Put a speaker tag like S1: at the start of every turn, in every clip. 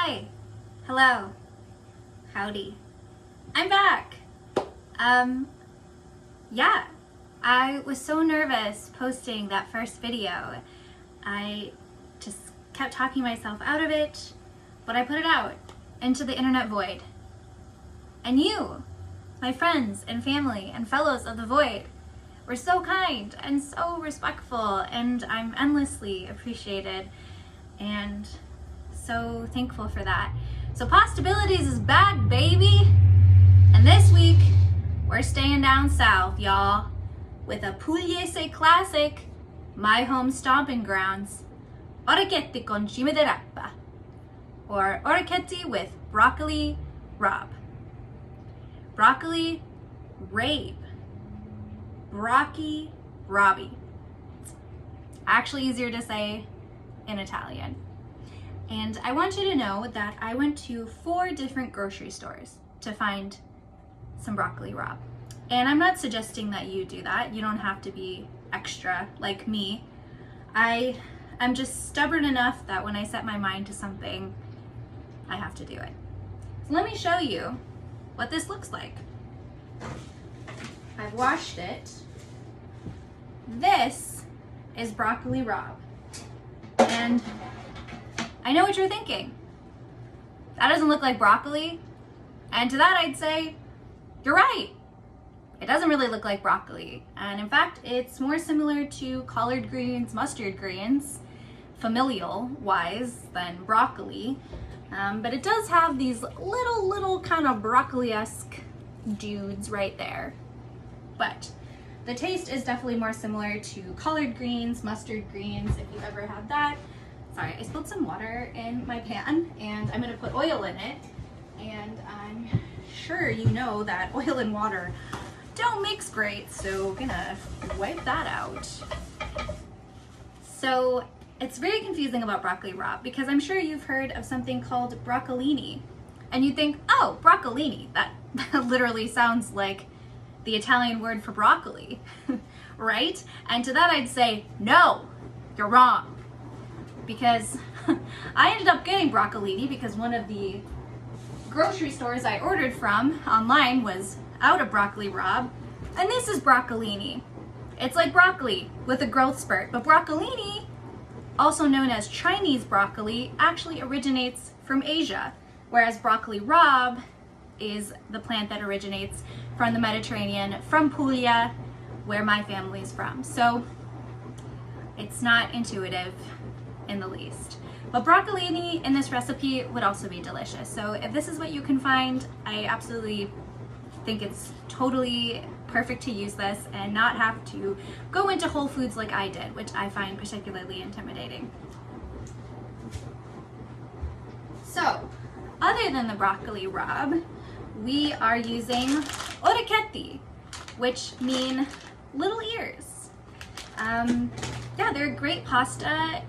S1: Hi, hello, howdy. I'm back. Yeah, I was so nervous posting that first video. I just kept talking myself out of it, but I put it out into the internet void. And you, my friends and family and fellows of the void, were so kind and so respectful, and I'm endlessly appreciated and so thankful for that. So Pastabilities is back, baby! And this week, we're staying down south, y'all, with a Pugliese classic, my home stomping grounds, Orrechiette con cime di Rabe, or Orrechiette with broccoli Rabe. Broccoli Rabe. Brocchi Rabe. Actually easier to say in Italian. And I want you to know that I went to 4 different grocery stores to find some broccoli Rabe. And I'm not suggesting that you do that. You don't have to be extra like me. I'm just stubborn enough that when I set my mind to something, I have to do it. So let me show you what this looks like. I've washed it. This is broccoli Rabe. And I know what you're thinking. That doesn't look like broccoli. And to that I'd say, you're right. It doesn't really look like broccoli. And in fact, it's more similar to collard greens, mustard greens, familial wise, than broccoli. But it does have these little kind of broccoli-esque dudes right there. But the taste is definitely more similar to collard greens, mustard greens, if you've ever had that. Sorry, I spilled some water in my pan and I'm gonna put oil in it. And I'm sure you know that oil and water don't mix great, so gonna wipe that out. So it's very confusing about broccoli Rabe because I'm sure you've heard of something called broccolini. And you think, oh, broccolini, that literally sounds like the Italian word for broccoli, right? And to that I'd say, no, you're wrong. Because I ended up getting broccolini because one of the grocery stores I ordered from online was out of broccoli Rabe, and this is broccolini. It's like broccoli with a growth spurt, but broccolini, also known as Chinese broccoli, actually originates from Asia, whereas broccoli Rabe is the plant that originates from the Mediterranean, from Puglia, where my family's from. So it's not intuitive in the least. But broccolini in this recipe would also be delicious. So if this is what you can find, I absolutely think it's totally perfect to use this and not have to go into Whole Foods like I did, which I find particularly intimidating. So, other than the broccoli Rabe, we are using Orrechiette, which mean little ears. Yeah, they're a great pasta.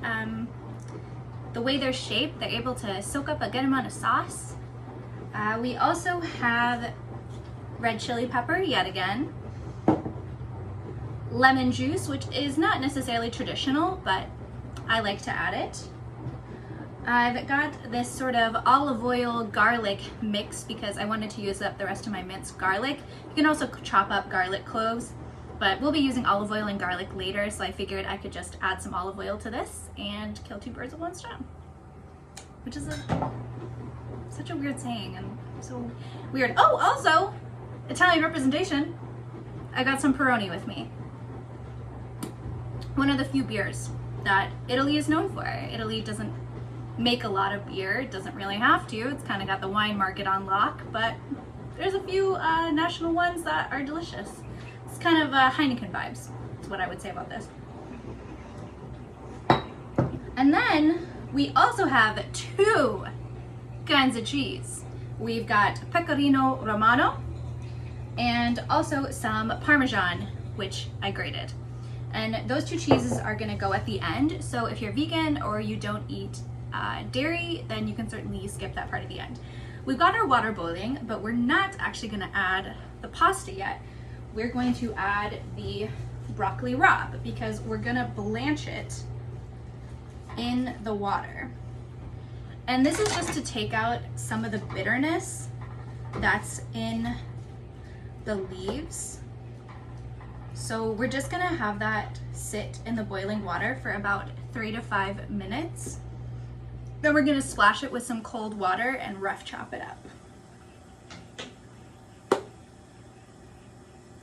S1: The way they're shaped, they're able to soak up a good amount of sauce. We also have red chili pepper, yet again. Lemon juice, which is not necessarily traditional, but I like to add it. I've got this sort of olive oil garlic mix because I wanted to use up the rest of my minced garlic. You can also chop up garlic cloves, but we'll be using olive oil and garlic later, so I figured I could just add some olive oil to this and kill 2 birds with 1 stone. Which is such a weird saying and so weird. Oh, also, Italian representation. I got some Peroni with me. One of the few beers that Italy is known for. Italy doesn't make a lot of beer. It doesn't really have to. It's kind of got the wine market on lock, but there's a few national ones that are delicious. It's kind of Heineken vibes, is what I would say about this. And then we also have 2 kinds of cheese. We've got Pecorino Romano and also some Parmesan, which I grated. And those 2 cheeses are gonna go at the end. So if you're vegan or you don't eat dairy, then you can certainly skip that part at the end. We've got our water boiling, but we're not actually gonna add the pasta yet. We're going to add the broccoli Rabe because we're gonna blanch it in the water. And this is just to take out some of the bitterness that's in the leaves. So we're just gonna have that sit in the boiling water for about 3 to 5 minutes. Then we're gonna splash it with some cold water and rough chop it up.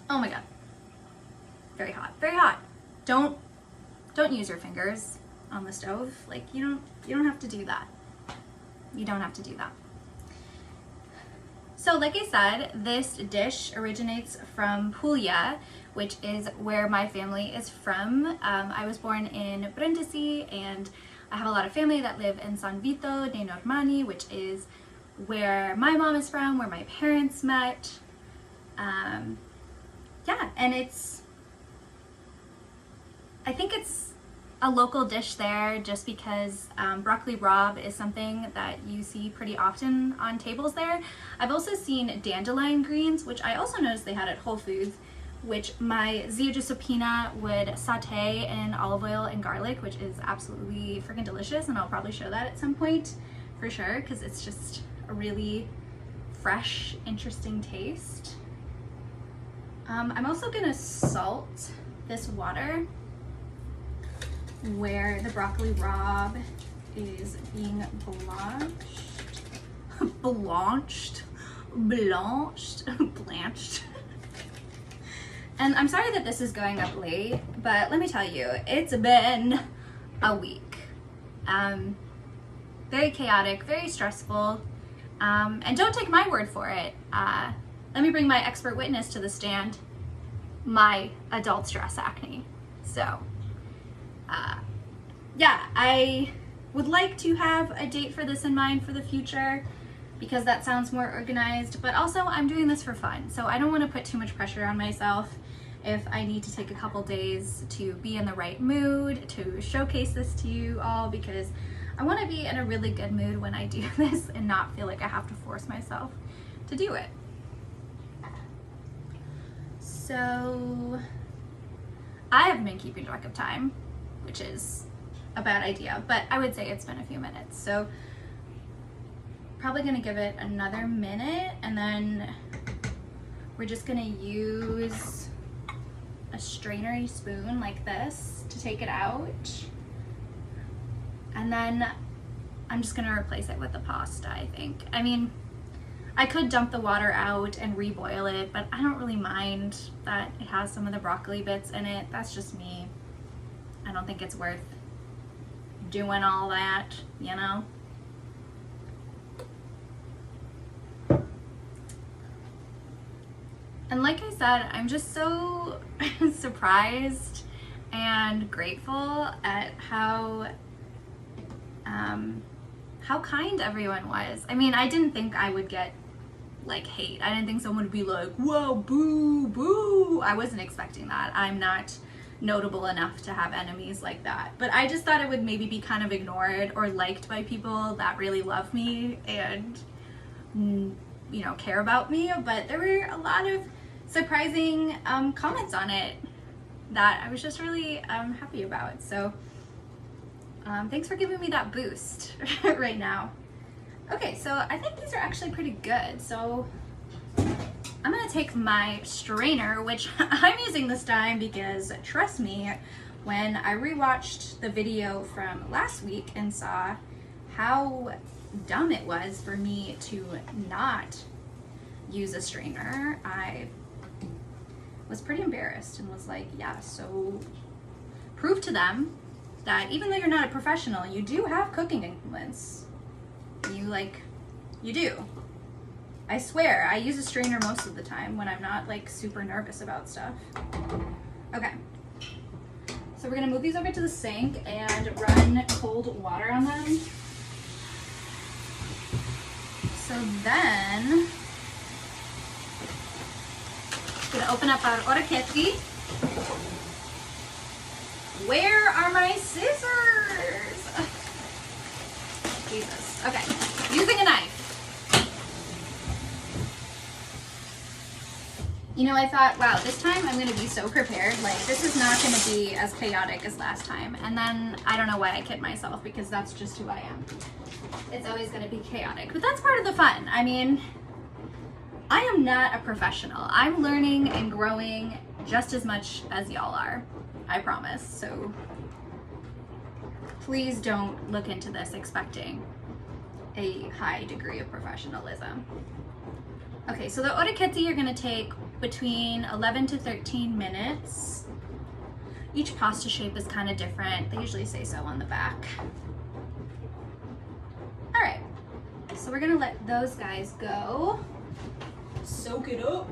S1: Oh my God. Very hot, very hot. Don't use your fingers on the stove. Like, you don't have to do that. You don't have to do that. So like I said, this dish originates from Puglia, which is where my family is from. I was born in Brindisi, and I have a lot of family that live in San Vito dei Normanni, which is where my mom is from, where my parents met. Yeah, and I think it's a local dish there just because broccoli rabe is something that you see pretty often on tables there. I've also seen dandelion greens, which I also noticed they had at Whole Foods, which my zia Giuseppina would saute in olive oil and garlic, which is absolutely freaking delicious, and I'll probably show that at some point for sure, because it's just a really fresh, interesting taste. I'm also gonna salt this water where the broccoli rabe is being blanched. And I'm sorry that this is going up late, but let me tell you, it's been a week. Very chaotic, very stressful, and don't take my word for it. Let me bring my expert witness to the stand, my adult stress acne. So, yeah, I would like to have a date for this in mind for the future because that sounds more organized, but also I'm doing this for fun. So I don't want to put too much pressure on myself if I need to take a couple days to be in the right mood, to showcase this to you all, because I want to be in a really good mood when I do this and not feel like I have to force myself to do it. So I haven't been keeping track of time, which is a bad idea, but I would say it's been a few minutes. So probably gonna give it another minute, and then we're just gonna use a strainery spoon like this to take it out. And then I'm just gonna replace it with the pasta, I think. I mean, I could dump the water out and reboil it, but I don't really mind that it has some of the broccoli bits in it. That's just me. I don't think it's worth doing all that, you know? And like I said, I'm just so surprised and grateful at how kind everyone was. I mean, I didn't think I would get like hate. I didn't think someone would be like, whoa, boo, boo. I wasn't expecting that. I'm not notable enough to have enemies like that. But I just thought it would maybe be kind of ignored or liked by people that really love me and, you know, care about me. But there were a lot of surprising comments on it that I was just really happy about. So thanks for giving me that boost right now. Okay, so I think these are actually pretty good. So I'm gonna take my strainer, which I'm using this time because trust me, when I rewatched the video from last week and saw how dumb it was for me to not use a strainer, I was pretty embarrassed and was like, yeah, so prove to them that even though you're not a professional, you do have cooking implements. You do. I swear, I use a strainer most of the time when I'm not like super nervous about stuff. Okay. So we're gonna move these over to the sink and run cold water on them. So then, I'm gonna open up our Orrechiette. Where are my scissors? Jesus. Okay. Using a knife. You know, I thought, wow, this time I'm gonna be so prepared. Like, this is not gonna be as chaotic as last time. And then I don't know why I kid myself, because that's just who I am. It's always gonna be chaotic, but that's part of the fun. I mean, I am not a professional. I'm learning and growing just as much as y'all are, I promise. So please don't look into this expecting a high degree of professionalism. Okay, so the Orrechiette you're gonna take between 11 to 13 minutes. Each pasta shape is kind of different. They usually say so on the back. All right, so we're gonna let those guys go. Soak it up.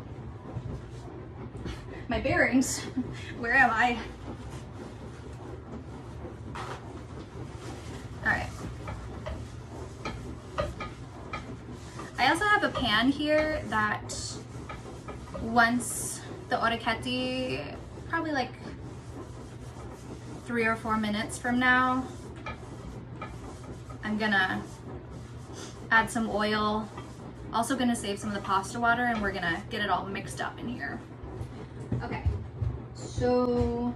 S1: My bearings, where am I? All right. I also have a pan here that once the Orrechiette, probably like 3 or 4 minutes from now, I'm gonna add some oil. Also gonna save some of the pasta water, and we're gonna get it all mixed up in here. Okay, so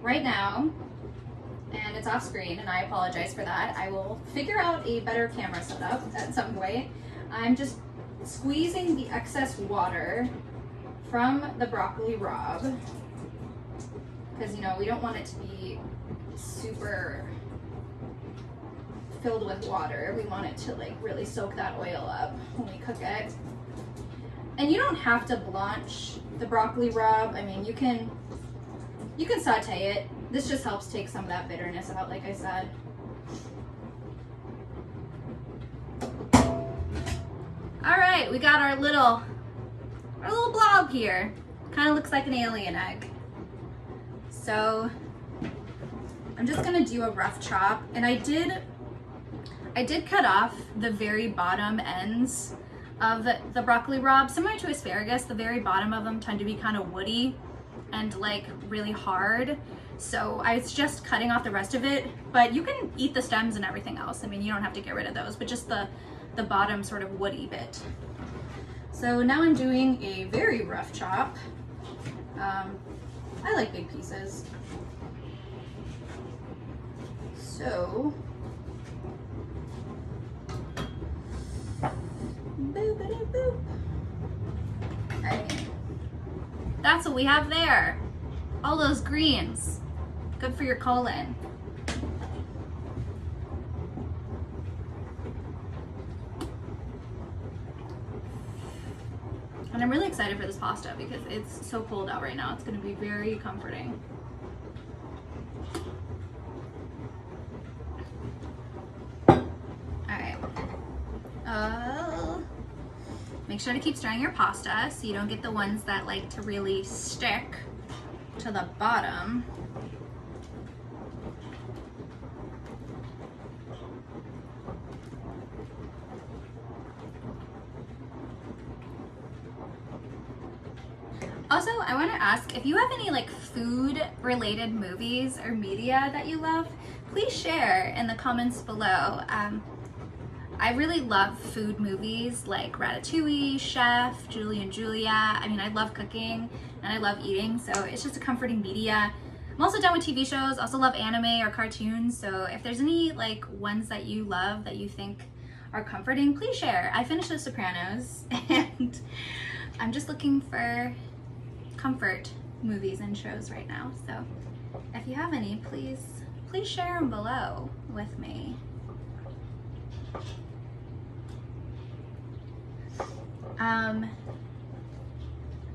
S1: right now, and it's off screen, and I apologize for that. I will figure out a better camera setup at some point. I'm just squeezing the excess water from the broccoli rabe, because, you know, we don't want it to be super filled with water. We want it to like really soak that oil up when we cook it. And you don't have to blanch the broccoli rabe. I mean, you can saute it. This just helps take some of that bitterness out, like I said. All right, we got our little blob here. Kind of looks like an alien egg. So I'm just gonna do a rough chop, and I did cut off the very bottom ends of the broccoli rabe. Similar to asparagus, the very bottom of them tend to be kind of woody and like really hard. So I was just cutting off the rest of it, but you can eat the stems and everything else. I mean, you don't have to get rid of those, but just the bottom sort of woody bit. So now I'm doing a very rough chop. I like big pieces. So, boop-a-doo boop. I mean, that's what we have there. All those greens. Good for your colon. And I'm really excited for this pasta because it's so cold out right now. It's gonna be very comforting. Make sure to keep stirring your pasta so you don't get the ones that like to really stick to the bottom. Also, I want to ask if you have any like food related movies or media that you love, please share in the comments below. I really love food movies like Ratatouille, Chef, Julie and Julia. I mean, I love cooking and I love eating, so it's just a comforting media. I'm also done with TV shows, also love anime or cartoons, so if there's any like ones that you love that you think are comforting, please share. I finished The Sopranos and I'm just looking for comfort movies and shows right now, so if you have any, please share them below with me.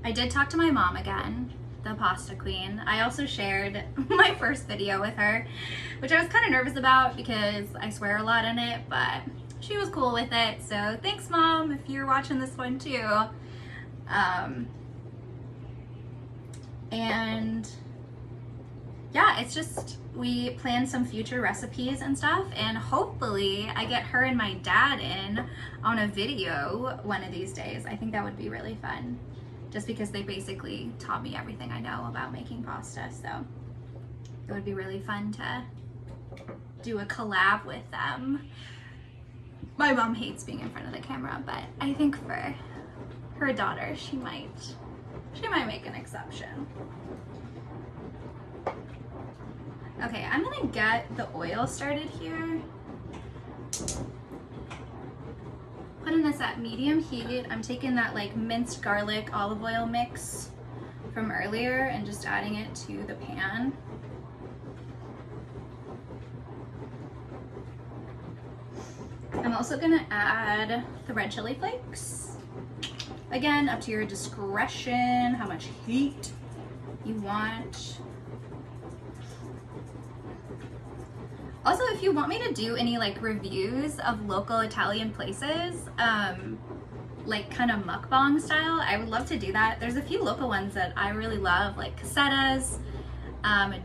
S1: I did talk to my mom again, the pasta queen. I also shared my first video with her, which I was kind of nervous about because I swear a lot in it, but she was cool with it. So thanks, Mom, if you're watching this one too. And yeah, it's just, we plan some future recipes and stuff, and hopefully I get her and my dad in on a video one of these days. I think that would be really fun, just because they basically taught me everything I know about making pasta, so it would be really fun to do a collab with them. My mom hates being in front of the camera, but I think for her daughter, she might make an exception. Okay, I'm gonna get the oil started here. Putting this at medium heat. I'm taking that like minced garlic olive oil mix from earlier and just adding it to the pan. I'm also gonna add the red chili flakes. Again, up to your discretion, how much heat you want. Also, if you want me to do any like reviews of local Italian places, like kind of mukbang style, I would love to do that. There's a few local ones that I really love, like Casetta's,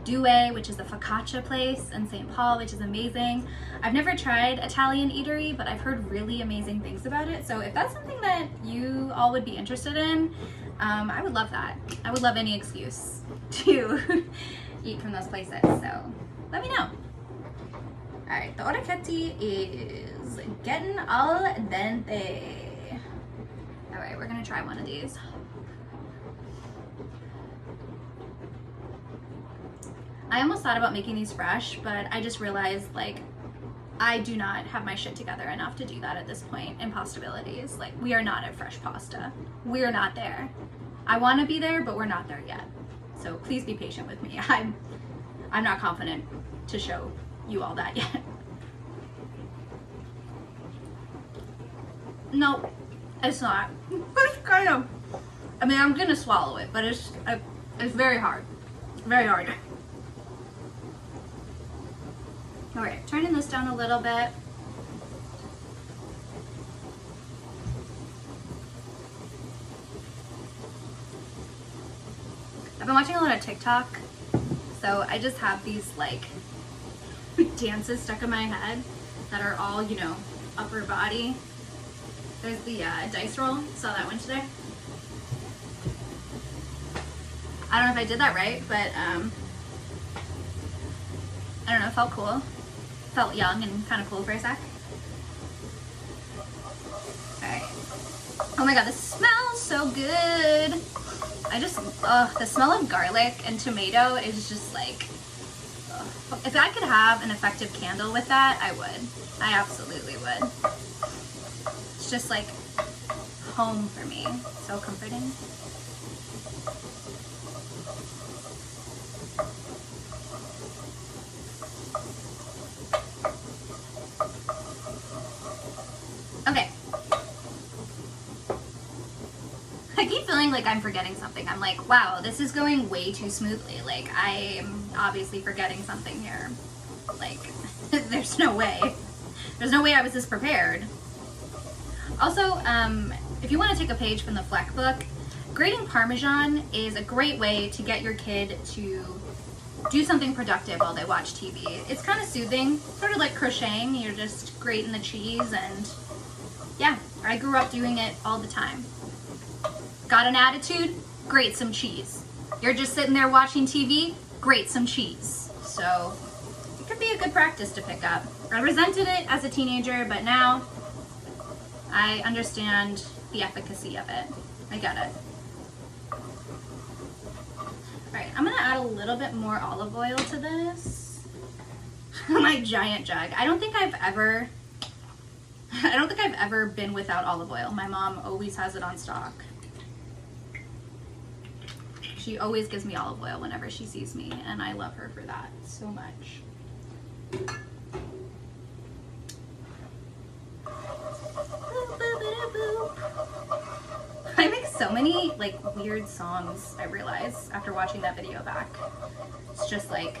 S1: Due, which is the focaccia place in St. Paul, which is amazing. I've never tried Italian eatery, but I've heard really amazing things about it. So if that's something that you all would be interested in, I would love that. I would love any excuse to eat from those places. So let me know. All right, the Orrechiette is getting al dente. All right, we're gonna try one of these. I almost thought about making these fresh, but I just realized like I do not have my shit together enough to do that at this point in Pastabilities. Like, we are not at fresh pasta. We're not there. I wanna be there, but we're not there yet. So please be patient with me. I'm not confident to show you all that yet. No, it's not. It's kind of, I mean, I'm gonna swallow it, but it's very hard. Very hard. All right, turning this down a little bit. I've been watching a lot of TikTok, so I just have these like dances stuck in my head that are all, you know, upper body. There's the dice roll. Saw that one today. I don't know if I did that right, but I don't know, it felt cool. Felt young and kind of cool for a sec. Alright. Oh my god, this smells so good. The smell of garlic and tomato is just like, if I could have an effective candle with that, I would. I absolutely would. It's just like home for me. So comforting. Okay. I keep feeling like I'm forgetting something. I'm like, wow, this is going way too smoothly. Like, I'm obviously forgetting something here. Like, there's no way. There's no way I was this prepared. Also, if you want to take a page from the Fleck book, grating Parmesan is a great way to get your kid to do something productive while they watch TV. It's kind of soothing, sort of like crocheting. You're just grating the cheese, and yeah, I grew up doing it all the time. Got an attitude? Grate some cheese. You're just sitting there watching TV? Grate some cheese. So it could be a good practice to pick up. I resented it as a teenager, but now I understand the efficacy of it. I get it. Alright, I'm gonna add a little bit more olive oil to this. My giant jug. I don't think I've ever been without olive oil. My mom always has it on stock. She always gives me olive oil whenever she sees me, and I love her for that so much. I make so many like weird songs, I realize, after watching that video back. It's just like,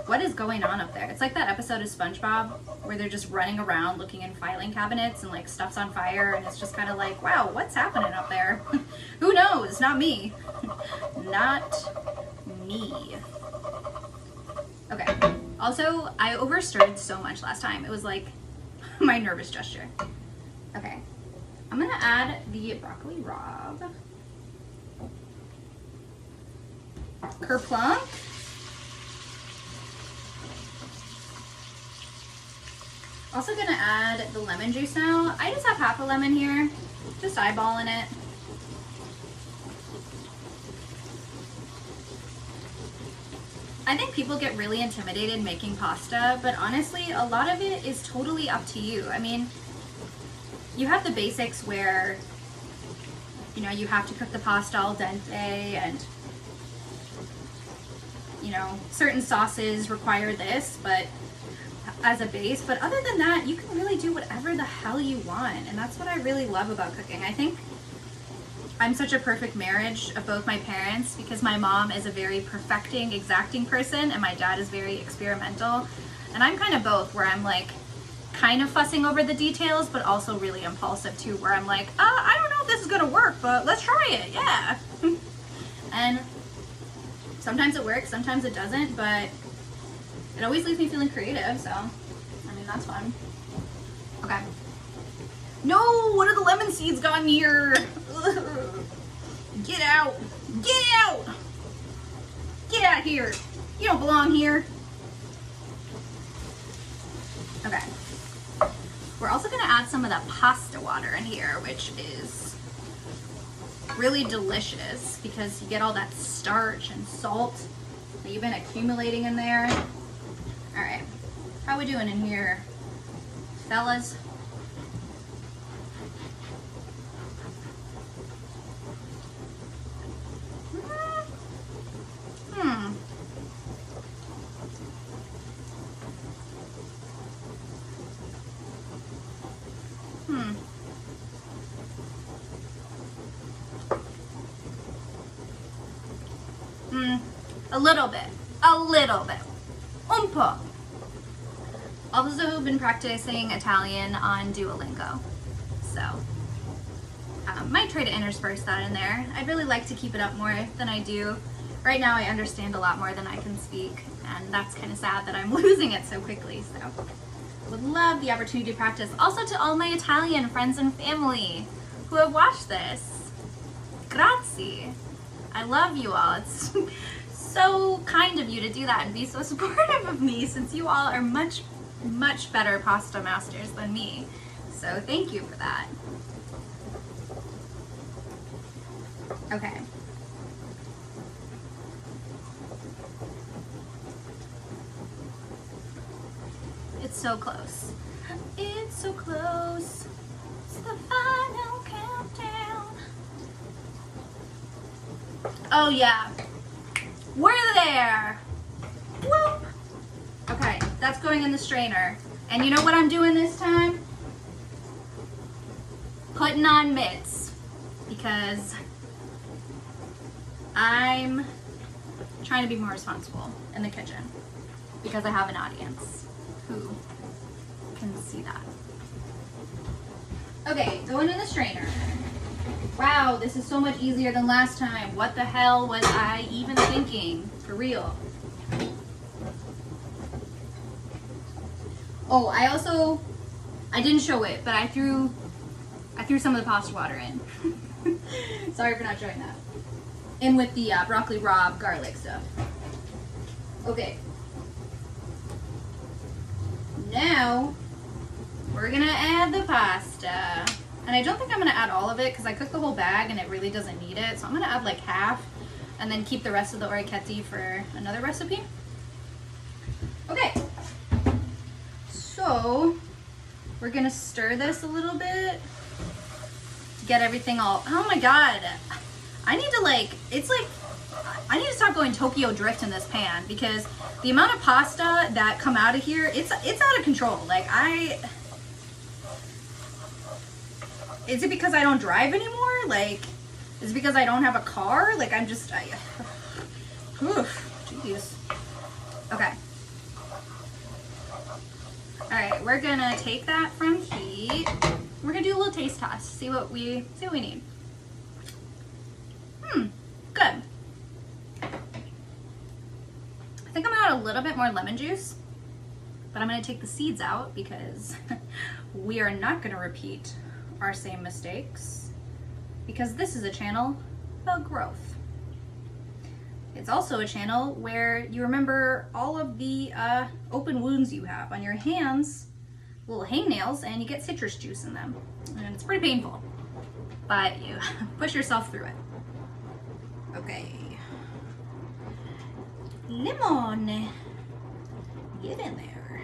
S1: what is going on up there? It's like that episode of SpongeBob where they're just running around looking in filing cabinets and like stuff's on fire, and it's just kind of like, wow, what's happening up there? Who knows? Not me. Not me. Okay. Also, I overstirred so much last time. It was like my nervous gesture. Okay. I'm gonna add the broccoli rabe. Kerplunk. Also gonna add the lemon juice now. I just have half a lemon here, just eyeballing it. I think people get really intimidated making pasta, but honestly, a lot of it is totally up to you. I mean, you have the basics where, you know, you have to cook the pasta al dente and, you know, certain sauces require this, but as a base. But other than that, you can really do whatever the hell you want. And that's what I really love about cooking. I think I'm such a perfect marriage of both my parents, because my mom is a very perfecting, exacting person, and my dad is very experimental. And I'm kind of both, where I'm like kind of fussing over the details, but also really impulsive too, where I'm like, I don't know if this is gonna work, but let's try it, yeah. And sometimes it works, sometimes it doesn't, but it always leaves me feeling creative, so I mean, that's fun. Okay. No, what are the lemon seeds gotten here? Get out! Get out! Get out here! You don't belong here. Okay. We're also gonna add some of that pasta water in here, which is really delicious because you get all that starch and salt that you've been accumulating in there. All right, how we doing in here, fellas? A little bit, un po'. Also been practicing Italian on Duolingo, so might try to intersperse that in there. I'd really like to keep it up more than I do. Right now I understand a lot more than I can speak, and that's kind of sad that I'm losing it so quickly, so would love the opportunity to practice. Also to all my Italian friends and family who have watched this, grazie. I love you all. It's so kind of you to do that and be so supportive of me, since you all are much, much better pasta masters than me. So thank you for that. Okay. It's so close. It's so close. It's the final countdown. Oh yeah. We're there. Whoop. Okay, that's going in the strainer. And you know what I'm doing this time? Putting on mitts, because I'm trying to be more responsible in the kitchen, because I have an audience who can see that. Okay, going in the strainer. Wow, this is so much easier than last time. What the hell was I even thinking? For real. Oh, I didn't show it, but I threw some of the pasta water in. Sorry for not showing that. In with the broccoli rabe garlic stuff. Okay. Now, we're gonna add the pasta. And I don't think I'm gonna add all of it because I cooked the whole bag and it really doesn't need it. So I'm gonna add like half and then keep the rest of the Orrechiette for another recipe. Okay. So we're gonna stir this a little bit to get everything all, oh my God. I need to stop going Tokyo drift in this pan, because the amount of pasta that come out of here, it's out of control. Like is it because I don't drive anymore? Like, is it because I don't have a car? Like, jeez. Okay. All right, we're gonna take that from heat. We're gonna do a little taste test. See what we need. Good. I think I'm gonna add a little bit more lemon juice, but I'm gonna take the seeds out because we are not gonna repeat our same mistakes, because this is a channel about growth. It's also a channel where you remember all of the open wounds you have on your hands little hangnails and you get citrus juice in them. And it's pretty painful, but you push yourself through it. Okay. Lemon. Get in there.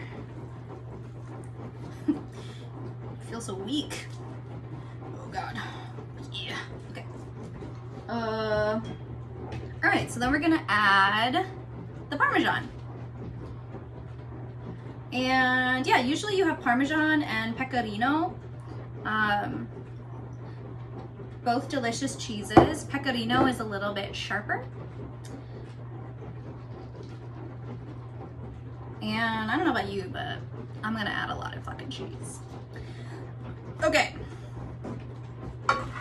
S1: I feel so weak. Oh God. Yeah. Okay. All right, so then we're gonna add the Parmesan. And yeah, usually you have Parmesan and Pecorino. Both delicious cheeses. Pecorino is a little bit sharper. And I don't know about you, but I'm gonna add a lot of fucking cheese. Okay,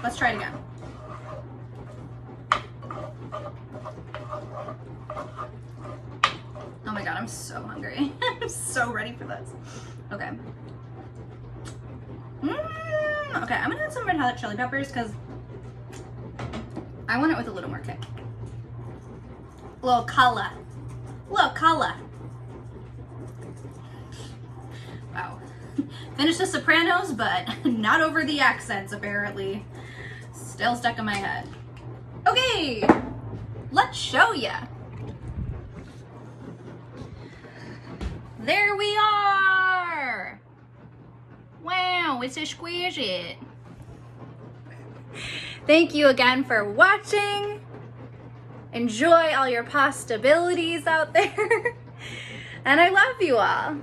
S1: let's try it again. Oh my God, I'm so hungry. I'm so ready for this. Okay. Okay, I'm gonna add some red hot chili peppers because I want it with a little more kick. A little color. A little color. Wow. Finished The Sopranos, but not over the accents, apparently. Still stuck in my head. Okay, let's show ya. There we are. Wow, it's exquisite. Thank you again for watching. Enjoy all your pastabilities out there. And I love you all.